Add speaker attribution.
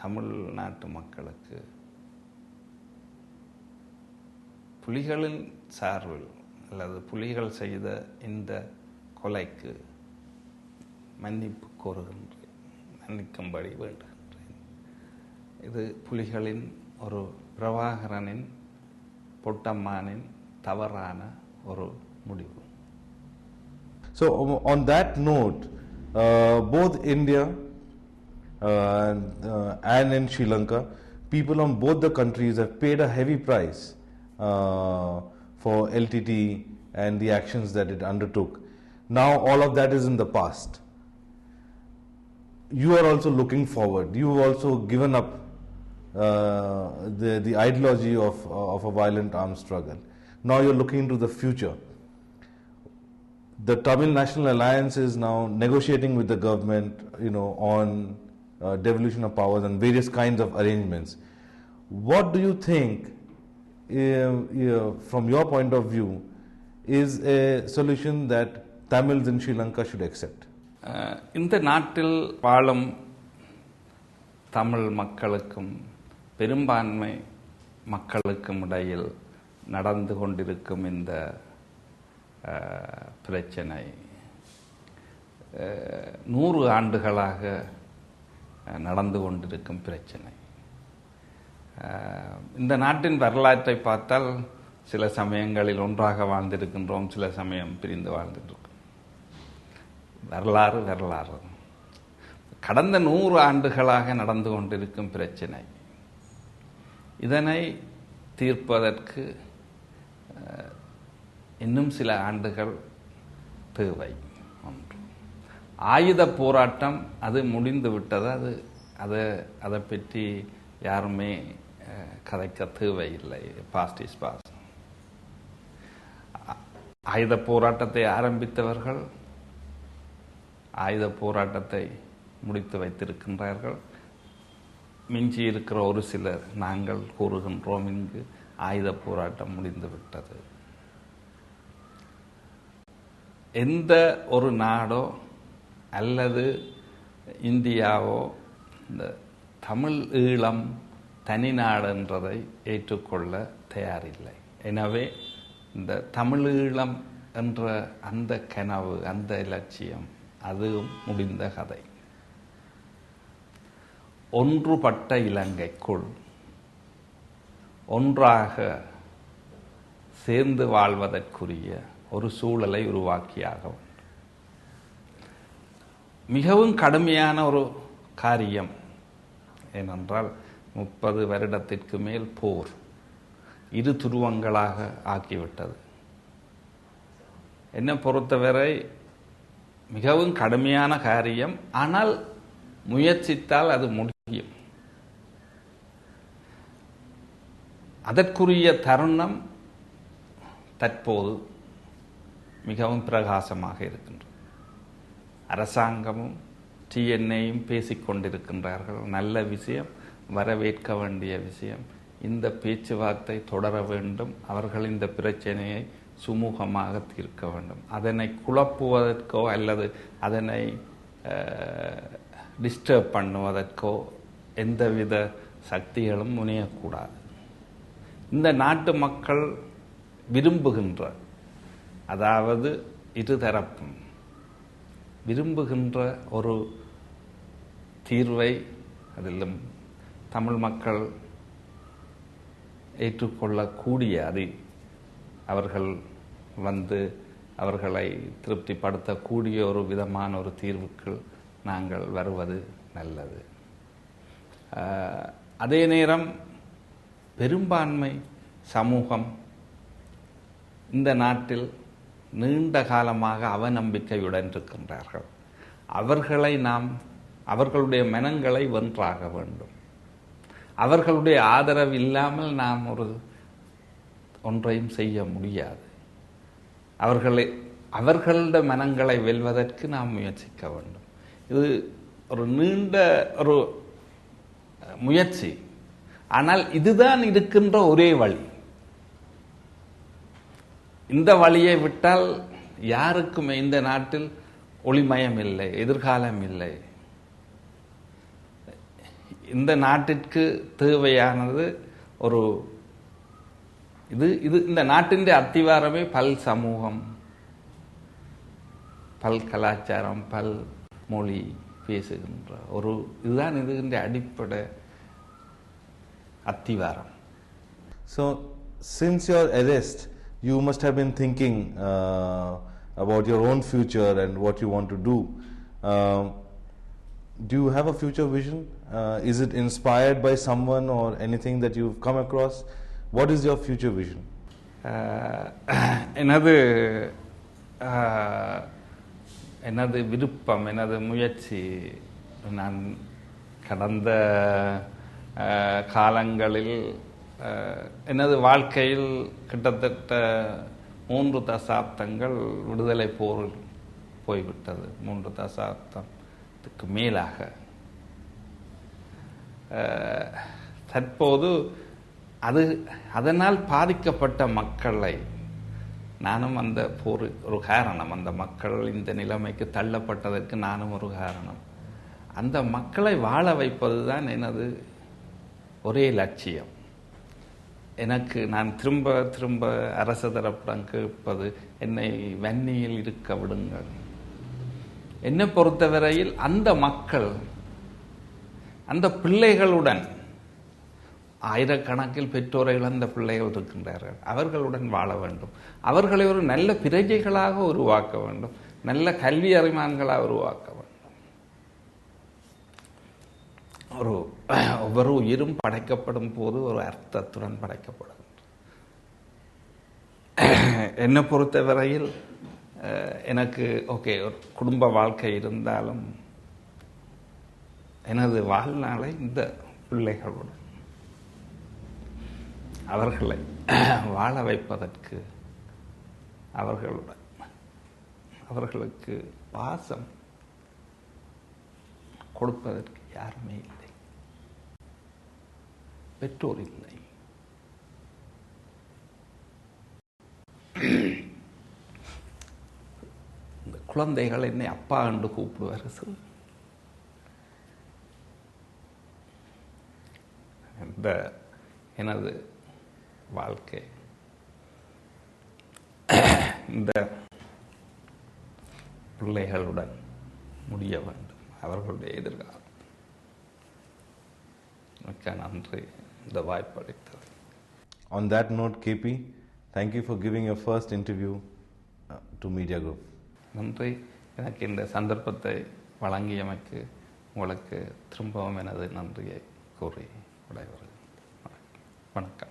Speaker 1: தமிழ்நாட்டு மக்களுக்கு புலிகளின் சார்பில் அல்லது புலிகள் செய்த இந்த கொலைக்கு மன்னிப்பு கோருகின்றேன், மன்னிக்கும்படி வேண்டுகின்றேன். இது புலிகளின் ஒரு பிரபாகரனின் பொட்டம்மானின் தவறான ஒரு முடிவு.
Speaker 2: So on that note, both India and in Sri Lanka, people on both the countries have paid a heavy price for LTT and the actions that it undertook. Now all of that is in the past. You are also looking forward. You've also given up the ideology of a violent armed struggle. Now you're looking into the future. The Tamil National Alliance is now negotiating with the government, on devolution of powers and various kinds of arrangements. What do you think, from your point of view, is a solution that Tamils in Sri Lanka should accept?
Speaker 1: இந்த நாட்டில் வாழும் தமிழ் மக்களுக்கும் பெரும்பான்மை மக்களுக்கும் இடையில் நடந்து கொண்டிருக்கும் இந்த பிரச்சனை 100 ஆண்டுகளாக நடந்து கொண்டிருக்கும் பிரச்சனை. இந்த நாட்டின் வரலாற்றை பார்த்தால் சில சமயங்களில் ஒன்றாக வாழ்ந்திருக்கின்றோம், சில சமயம் பிரிந்து வாழ்ந்துருக்கோம். வரலாறு கடந்த 100 ஆண்டுகளாக நடந்து கொண்டிருக்கும் பிரச்சனை. இதனை தீர்ப்பதற்கு இன்னும் சில ஆண்டுகள் தேவை. ஒன்று, ஆயுத போராட்டம் அது முடிந்து விட்டது. அதை பற்றி யாருமே கதைக்க தேவையில்லை. Past is past. ஆயுத போராட்டத்தை ஆரம்பித்தவர்கள் ஆயுத போராட்டத்தை முடித்து வைத்திருக்கின்றார்கள். மிஞ்சி இருக்கிற ஒரு சிலர் நாங்கள் கூறுகின்றோம் இங்கு ஆயுத போராட்டம் முடிந்துவிட்டது. எந்த ஒரு நாடோ அல்லது இந்தியாவோ இந்த தமிழ் ஈழம் தனிநாடு என்றதை ஏற்றுக்கொள்ள தயாரில்லை. எனவே இந்த தமிழ் ஈழம் என்ற அந்த கனவு, அந்த இலட்சியம் அதுவும் முடிந்த கதை. ஒன்றுபட்ட இலங்கைக்குள் ஒன்றாக சேர்ந்து வாழ்வதற்குரிய ஒரு சூழலை உருவாக்கியாக வேண்டும். மிகவும் கடுமையான ஒரு காரியம். ஏனென்றால் 30 வருடத்திற்கு மேல் போர் இரு துருவங்களாக ஆக்கிவிட்டது. என்னை பொறுத்தவரை மிகவும் கடுமையான காரியம். ஆனால் முயற்சித்தால் அது முடியும். அதற்குரிய தருணம் தற்போது மிகவும் பிரகாசமாக இருக்கின்றது. அரசாங்கமும் TNAயும் பேசிக்கொண்டிருக்கின்றார்கள். நல்ல விஷயம், வரவேற்க வேண்டிய விஷயம். இந்த பேச்சுவார்த்தை தொடர வேண்டும். அவர்கள் இந்த பிரச்சனையை சுமூகமாக தீர்க்க வேண்டும். அதனை குழப்புவதற்கோ அல்லது அதனை டிஸ்டர்ப் பண்ணுவதற்கோ எந்தவித சக்திகளும் முனையக்கூடாது. இந்த நாட்டு மக்கள் விரும்புகின்ற, அதாவது இருதரப்பும் விரும்புகின்ற ஒரு தீர்வை அதிலும் தமிழ் மக்கள் ஏற்றுக்கொள்ளக்கூடிய, அது அவர்கள் அவர்களை திருப்திப்படுத்தக்கூடிய ஒரு விதமான ஒரு தீர்வுக்கு நாங்கள் வருவது நல்லது. அதே நேரம் பெரும்பான்மை சமூகம் இந்த நாட்டில் நீண்ட காலமாக அவநம்பிக்கையுடன் இருக்கின்றார்கள். அவர்களை நாம் அவர்களுடைய மனங்களை வென்றாக வேண்டும். அவர்களுடைய ஆதரவு இல்லாமல் நாம் ஒன்றையும் செய்ய முடியாது. அவர்களுடைய மனங்களை வெல்வதற்கு நாம் முயற்சிக்க வேண்டும். இது ஒரு நீண்ட ஒரு முயற்சி. ஆனால் இதுதான் இருக்கின்ற ஒரே வழி. இந்த வழியை விட்டால் யாருக்குமே இந்த நாட்டில் ஒளிமயம் இல்லை, எதிர்காலம் இல்லை. இந்த நாட்டிற்கு தேவையானது ஒரு இது இந்த நாட்டின் அத்திவாரமே பல் சமூகம், பல் கலாச்சாரம், பல் மொழி பேசுகின்ற ஒரு இதுதான் இதுகின்ற அடிப்படை அத்திவாரம்.
Speaker 2: So, since your arrest, you must have been thinking about your own future and what you want to do. Do you have a future vision? Is it inspired by someone or anything that you've come across? What is your future vision?
Speaker 1: எனது விருப்பம், எனது முயற்சி, நான் கடந்த காலங்களில் எனது வாழ்க்கையில் கிட்டத்தட்ட 3 தசாப்தங்கள் விடுதலை போரில் போய்விட்டது. 3 தசாப்தத்துக்கு மேலாக. தற்போது அதனால் பாதிக்கப்பட்ட மக்களை, நானும் அந்த போர் ஒரு காரணம், அந்த மக்கள் இந்த நிலைமைக்கு தள்ளப்பட்டதற்கு நானும் ஒரு காரணம். அந்த மக்களை வாழ வைப்பது தான் எனது ஒரே லட்சியம். நான் திரும்ப திரும்ப அரசு தரப்புடன் கேட்பது, என்னை வன்னியில் இருக்க விடுங்கள். என்னை பொறுத்தவரையில் அந்த மக்கள், அந்த பிள்ளைகளுடன், ஆயிரக்கணக்கில் பெற்றோரை இழந்த பிள்ளைகள் இருக்கின்றார்கள், அவர்களுடன் வாழ வேண்டும். அவர்களை ஒரு நல்ல பிரஜைகளாக உருவாக்க வேண்டும், நல்ல கல்வி அறிமான்களாக உருவாக்க வேண்டும். ஒவ்வொரு உயிரும் படைக்கப்படும் போது ஒரு அர்த்தத்துடன் படைக்கப்படும். என்னை பொறுத்தவரையில் எனக்கு ஒரு குடும்ப வாழ்க்கை இருந்தாலும் எனது வாழ்நாளை இந்த பிள்ளைகளுடன் அவர்களை வாழ வைப்பதற்கு, அவர்களுக்கு பாசம் கொடுப்பதற்கு யாருமே இல்லை, பெற்றோர் இல்லை. இந்த குழந்தைகள் என்னை அப்பா என்று கூப்பிடுவார்கள். இந்த எனது வாழ்க்கை இந்த பிள்ளைகளுடன் முடிய வேண்டும், அவர்களுடைய எதிர்காலம். மிக்க நன்றி இந்த வாய்ப்பளித்தது.
Speaker 2: On that note, KP, thank you for giving your first interview to Media Group.
Speaker 1: நன்றி. எனக்கு இந்த சந்தர்ப்பத்தை வழங்கியமைக்கு உங்களுக்கு திரும்பவும் எனது நன்றியை கூறி விடைபெறுகிறேன். வணக்கம்.